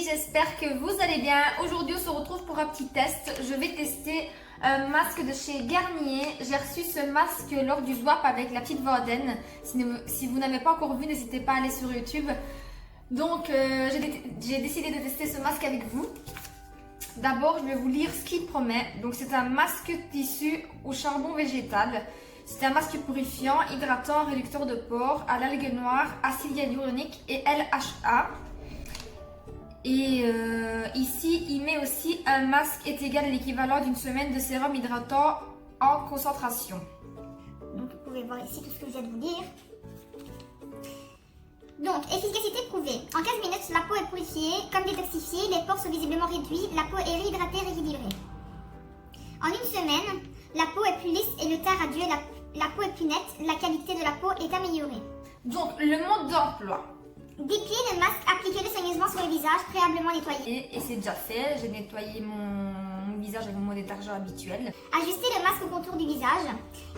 j'espère que vous allez bien. Aujourd'hui, on se retrouve pour un petit test. Je vais tester un masque de chez Garnier. J'ai reçu ce masque lors du swap avec la petite Vaudaine. Si vous n'avez pas encore vu, n'hésitez pas à aller sur YouTube. Donc, j'ai décidé de tester ce masque avec vous. D'abord, je vais vous lire ce qu'il promet. Donc, c'est un masque tissu au charbon végétal. C'est un masque purifiant, hydratant, réducteur de pores, à l'algue noire, acide hyaluronique et LHA. Et ici, il met aussi un masque est égal à l'équivalent d'une semaine de sérum hydratant en concentration. Donc, vous pouvez voir ici tout ce que je viens de vous dire. Donc, efficacité prouvée. En 15 minutes, la peau est purifiée, comme détoxifiée, les pores sont visiblement réduits, la peau est réhydratée, rééquilibrée. En une semaine, la peau est plus lisse et le teint radieux, la peau est plus nette, la qualité de la peau est améliorée. Donc, le mode d'emploi. Dépliez le masque, appliquez-le soigneusement sur le visage, préalablement nettoyé. Et c'est déjà fait, j'ai nettoyé mon visage avec mon détergent habituel. Ajustez le masque au contour du visage.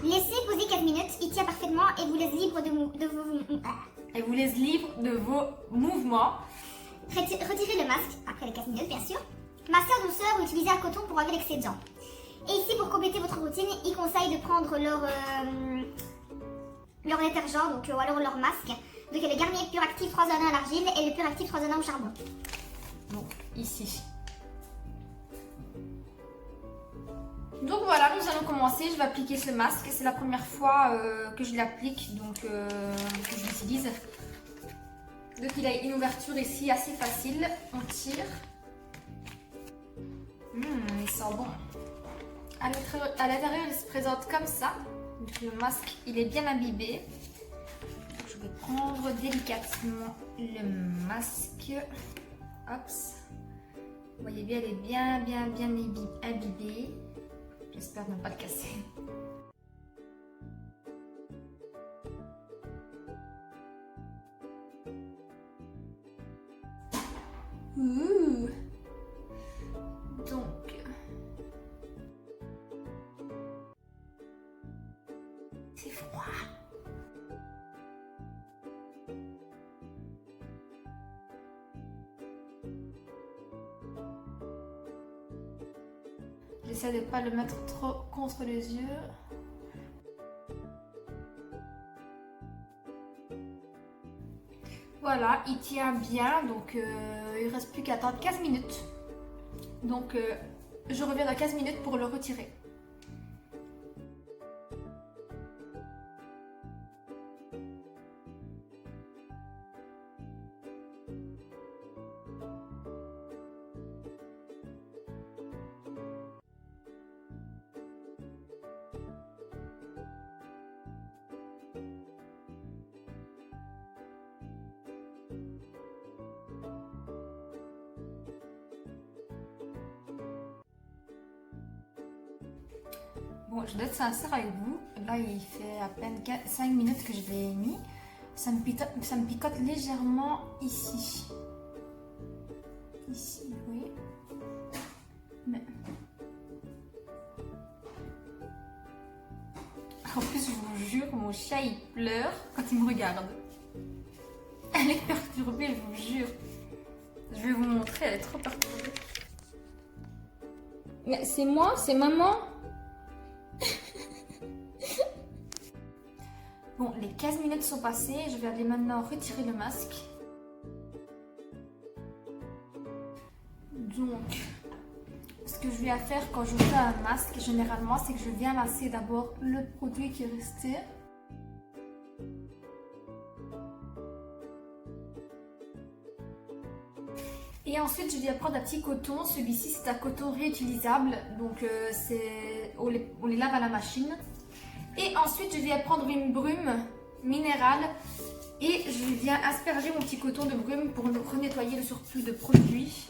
Laissez poser 15 minutes, il tient parfaitement et vous laisse libre de vos mouvements. Retirez le masque après les 15 minutes, bien sûr. Masseur douceur ou utilisez un coton pour enlever l'excès de dents. Et ici, pour compléter votre routine, ils conseillent de prendre leur détergent, ou alors leur masque. Donc, le Garnier Pur Actif 3 en 1 à l'argile et le Pur Actif 3 en 1 au charbon. Donc, ici. Donc voilà, nous allons commencer. Je vais appliquer ce masque. C'est la première fois que je l'applique, donc que je l'utilise. Donc il a une ouverture ici assez facile. On tire. Il sent bon. À l'intérieur, il se présente comme ça. Donc le masque, il est bien imbibé. Donc, je vais prendre délicatement le masque. Hop. Vous voyez bien, elle est bien imbibée. J'espère ne pas le casser. Donc, c'est froid. J'essaie de ne pas le mettre trop contre les yeux. Voilà, il tient bien, donc il ne reste plus qu'à attendre 15 minutes. Donc je reviens dans 15 minutes pour le retirer. Bon, je dois être sincère avec vous. Là, il fait à peine 5 minutes que je l'ai mis. Ça me picote légèrement ici. Ici, oui. Mais... En plus, je vous jure, mon chat, il pleure quand il me regarde. Elle est perturbée, je vous jure. Je vais vous montrer, elle est trop perturbée. Mais c'est moi, c'est maman. Bon, les 15 minutes sont passées, je vais aller maintenant retirer le masque. Donc, ce que je viens faire quand je fais un masque, généralement, c'est que je viens masser d'abord le produit qui est resté. Et ensuite, je viens prendre un petit coton. Celui-ci, c'est un coton réutilisable, donc on les lave à la machine. Et ensuite, je viens prendre une brume minérale et je viens asperger mon petit coton de brume pour renettoyer le surplus de produit.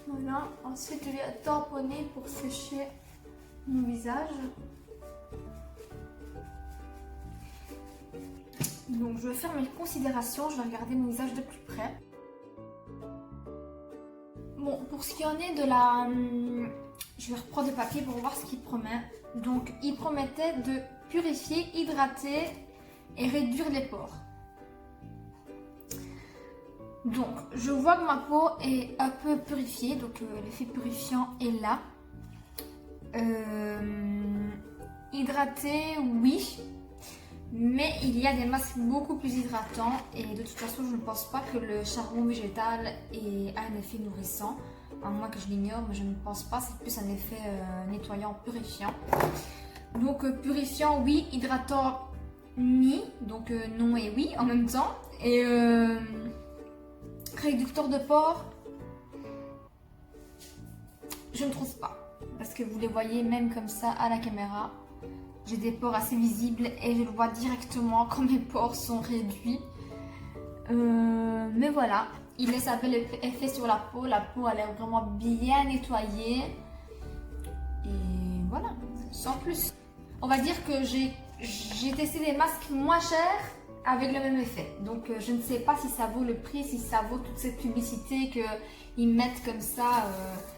Voilà, ensuite je viens tamponner pour sécher mon visage. Donc je vais faire mes considérations, je vais regarder mon visage de plus près. Bon, pour ce qui en est de la... je vais reprendre le papier pour voir ce qu'il promet. Donc, il promettait de purifier, hydrater et réduire les pores. Donc, je vois que ma peau est un peu purifiée, donc l'effet purifiant est là. Hydraté, oui, mais il y a des masques beaucoup plus hydratants et de toute façon, je ne pense pas que le charbon végétal ait un effet nourrissant, à moins que je l'ignore, mais je ne pense pas, c'est plus un effet nettoyant, purifiant. Donc, purifiant, oui, hydratant, ni, donc non et oui en même temps. Et réducteur de pores, je ne trouve pas. Parce que vous les voyez même comme ça à la caméra. J'ai des pores assez visibles et je le vois directement quand mes pores sont réduits. Mais voilà, il laisse un bel effet sur la peau. La peau a l'air vraiment bien nettoyée. Et voilà, sans plus. On va dire que j'ai testé des masques moins chers avec le même effet. Donc je ne sais pas si ça vaut le prix, si ça vaut toute cette publicité qu'ils mettent comme ça.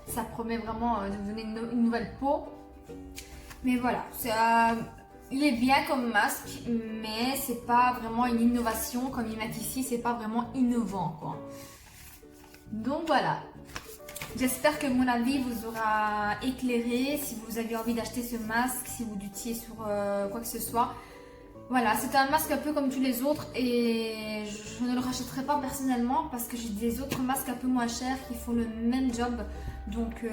Ça promet vraiment de vous donner une nouvelle peau. Mais voilà, il est bien comme masque, mais c'est pas vraiment une innovation comme ils mettent ici. C'est pas vraiment innovant, quoi. Donc voilà. J'espère que mon avis vous aura éclairé. Si vous avez envie d'acheter ce masque, si vous doutiez sur quoi que ce soit. Voilà, c'est un masque un peu comme tous les autres et je ne le rachèterai pas personnellement parce que j'ai des autres masques un peu moins chers qui font le même job. Donc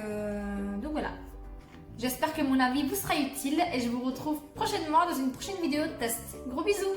voilà. J'espère que mon avis vous sera utile et je vous retrouve prochainement dans une prochaine vidéo de test. Gros bisous!